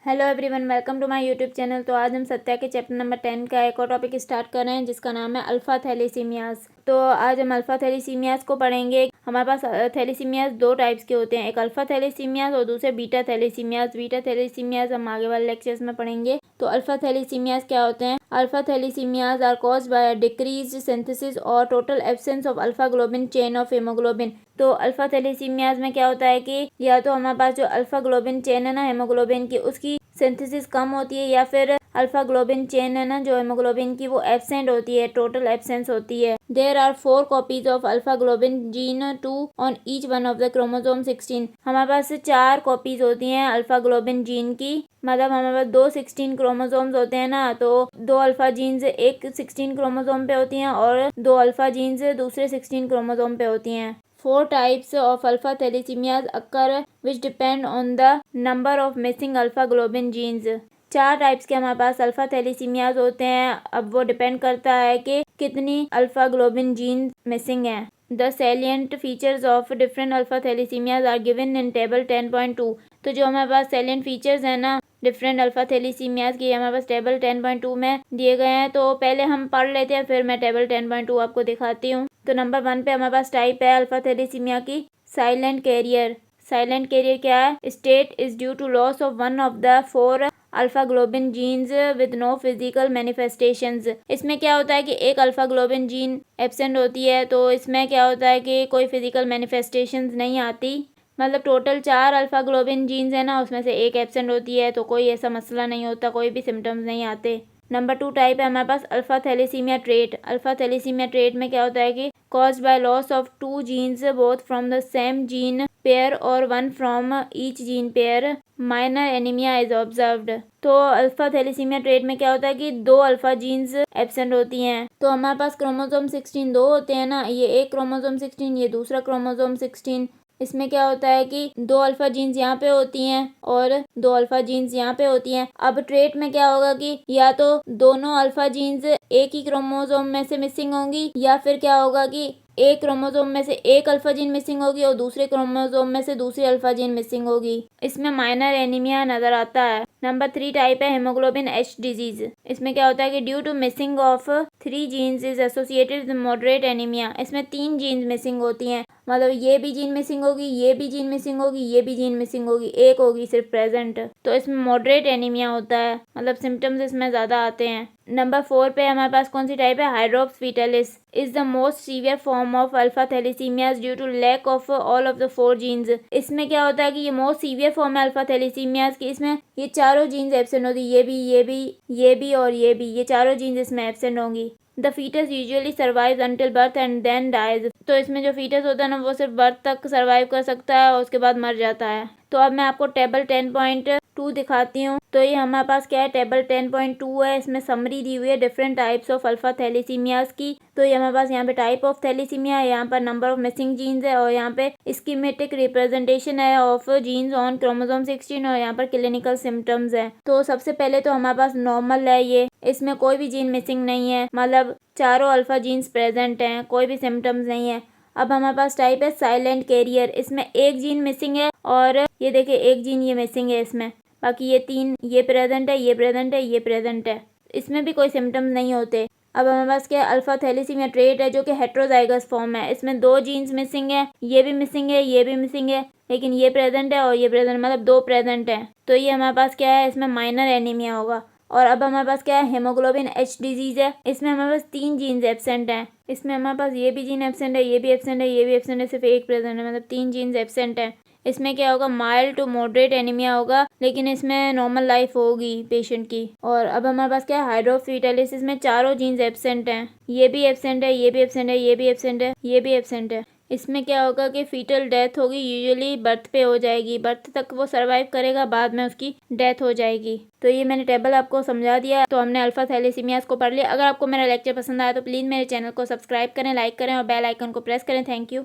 Hello everyone, welcome to my YouTube channel. तो आज हम सत्या के चैप्टर नंबर 10 का एक और टॉपिक स्टार्ट कर रहे हैं जिसका नाम है अल्फा थैलेसीमियाज। तो आज हम अल्फा थैलेसीमियाज को पढ़ेंगे। हमारे पास थैलेसीमियाज दो टाइप्स के होते हैं, एक अल्फा थैलेसीमियाज और दूसरे बीटा थैलेसीमियाज। बीटा थैलेसीमियाज हम आगे वाले लेक्चर्स में पढ़ेंगे। तो अल्फा थैलेसीमियाज क्या होते हैं? Alpha thalassaemias are caused by decrease synthesis और total absence of alpha globin chain of haemoglobin. तो अल्फा थैलेसीमियाज में क्या होता है कि या तो हमारे पास जो अल्फा ग्लोबिन चेन है ना हेमोग्लोबिन की, उसकी सिंथेसिस कम होती है, या फिर अल्फा ग्लोबिन चेन है ना जो हेमोग्लोबिन की, वो एब्सेंट होती है, टोटल एब्सेंस होती है। There are 4 copies of alpha globin gene 2 on each one of the chromosome 16। हमारे पास 4 कॉपीज होती हैं अल्फा ग्लोबिन जीन की, मतलब हमारे पास 16 क्रोमोसोम्स होते हैं ना, तो 2 अल्फा जीन्स एक 16 क्रोमोसोम पे होती हैं और 2 अल्फा जीन्स दूसरे 16 क्रोमोसोम पे होती हैं। 4 types of alpha thalassemias occur which depend on the number of missing alpha globin genes। 4 types के हमारे पास अल्फा थैलेसीमियाज होते हैं। अब वो डिपेंड करता है कि कितनी अल्फा ग्लोबिन जीन मिसिंग है। The salient features of different alpha thalassaemias are given in table 10.2। तो जो हमारे पास सैलिएंट फीचर्स है ना डिफरेंट अल्फा थैलेसीमियाज की, हमारे पास टेबल 10.2 में दिए गए हैं। तो पहले हम पढ़ लेते हैं, फिर मैं टेबल 10.2 आपको दिखाती हूँ। तो नंबर 1 पे हमारे पास टाइप है अल्फा थैलेसीमिया की साइलेंट कैरियर। साइलेंट कैरियर क्या है? State is due to loss of one of the 4 alpha globin genes with no physical manifestations. इसमें क्या होता है कि एक अल्फा ग्लोबिन जीन एब्सेंट होती है, तो इसमें क्या होता है कि कोई फिजिकल मैनिफेस्टेशंस नहीं आती। मतलब टोटल 4 अल्फा ग्लोबिन जीन्स है ना, उसमें से एक एब्सेंट होती है, तो कोई ऐसा मसला नहीं होता, कोई भी सिम्टम्स नहीं आते। नंबर 2 टाइप है हमारे पास alpha thalassaemia trait. Alpha thalassaemia trait में क्या होता है कि caused by loss of 2 genes both from the same gene pair और 1 from each gene pair, minor anaemia is observed. तो अल्फा थैलेसीमिया ट्रेट में क्या होता है कि 2 अल्फा जीन्स एब्सेंट होती हैं। तो हमारे पास क्रोमोसोम 16 दो होते हैं ना, ये एक क्रोमोसोम 16, ये दूसरा क्रोमोसोम 16। इसमें क्या होता है कि 2 अल्फा जीन्स यहाँ पे होती हैं और 2 अल्फा जीन्स यहाँ पे होती हैं। अब ट्रेट में क्या होगा कि या तो दोनों अल्फा जीन्स एक ही क्रोमोसोम में से मिसिंग होंगी, या फिर क्या होगा कि एक क्रोमोसोम में से एक अल्फा जीन मिसिंग होगी और दूसरे क्रोमोसोम में से दूसरी अल्फा जीन मिसिंग होगी। इसमें माइनर एनीमिया नजर आता है। नंबर 3 टाइप है हेमोग्लोबिन एच डिजीज। इसमें क्या होता है कि due to missing of 3 genes is associated with moderate anaemia. इसमें 3 जीन्स मिसिंग होती हैं, मतलब ये भी जीन मिसिंग होगी, ये भी जीन मिसिंग होगी, ये भी जीन मिसिंग होगी, एक होगी सिर्फ प्रेजेंट। तो इसमें मॉडरेट एनीमिया होता है, मतलब सिम्टम्स इसमें ज्यादा आते हैं। नंबर 4 पे हमारे पास कौन सी टाइप है? Hydrops fetalis is the most severe form of alpha thalassaemias due to lack of all of the 4 genes. इसमें क्या होता है कि ये मोस्ट सीवियर फॉर्म है अल्फा थैलेसीमियाज की। इसमें ये चारों जीन्स एब्सेंट होती, ये भी, ये भी, ये भी और ये भी, ये चारों जीन्स इसमें एब्सेंट होंगी। The foetus usually survive until birth and then dies. तो इसमें जो फीटस होता है ना, वो सिर्फ बर्थ तक सर्वाइव कर सकता है और उसके बाद मर जाता है। तो अब मैं आपको टेबल 10.2 दिखाती हूँ। तो ये हमारे पास क्या है? टेबल 10.2 है। इसमें समरी दी हुई है different types of alpha thalassaemias की। तो ये हमारे पास यहाँ पे टाइप ऑफ थैलेसीमिया है, यहाँ पर नंबर ऑफ मिसिंग जीन्स है, और यहाँ पे स्कीमेटिक रिप्रेजेंटेशन है ऑफ जीन्स ऑन क्रोमोसोम 16, और यहाँ पर क्लिनिकल सिम्टम्स है। तो सबसे पहले तो हमारे पास नॉर्मल है ये, इसमें कोई भी जीन मिसिंग नहीं है, मतलब चारों अल्फा जीन्स प्रेजेंट हैं, कोई भी सिम्टम्स नहीं है। अब हमारे पास टाइप है साइलेंट कैरियर। इसमें एक जीन मिसिंग है और ये देखिए एक जीन ये मिसिंग है इसमें, बाकी ये 3 ये प्रेजेंट है, ये प्रेजेंट है, ये प्रेजेंट है, इसमें भी कोई सिम्टम्स नहीं होते। अब हमारे पास क्या अल्फा थैलेसीमिया ट्रेट है जो कि हेट्रोजाइगस फॉर्म है। इसमें 2 जीन्स मिसिंग है, ये भी मिसिंग है, ये भी मिसिंग है, लेकिन ये प्रेजेंट है और ये प्रेजेंट, मतलब 2 प्रेजेंट है। तो ये हमारे पास क्या है? इसमें माइनर एनीमिया होगा। और अब हमारे पास क्या है? हेमोग्लोबिन एच डिजीज है। इसमें हमारे पास 3 जीन्स एब्सेंट हैं। इसमें हमारे पास ये भी जीन एब्सेंट है, ये भी एब्सेंट है, ये भी एब्सेंट है, सिर्फ एक प्रेजेंट है, मतलब 3 जीन्स एब्सेंट है। इसमें क्या होगा? माइल्ड टू मॉडरेट एनीमिया होगा, लेकिन इसमें नॉर्मल लाइफ होगी पेशेंट की। और अब हमारे पास क्या है? Hydrops fetalis. इसमें चारों जीन्स एब्सेंट हैं, ये भी एब्सेंट है, ये भी एब्सेंट है, ये भी एब्सेंट है, ये भी एब्सेंट है। इसमें क्या होगा कि फीटल डेथ होगी, यूजुअली बर्थ पे हो जाएगी, बर्थ तक वो सरवाइव करेगा, बाद में उसकी डेथ हो जाएगी। तो ये मैंने टेबल आपको समझा दिया। तो हमने अल्फा थैलेसीमियाज को पढ़ लिया। अगर आपको मेरा लेक्चर पसंद आया तो प्लीज़ मेरे चैनल को सब्सक्राइब करें, लाइक करें और बेल आइकन को प्रेस करें। Thank you.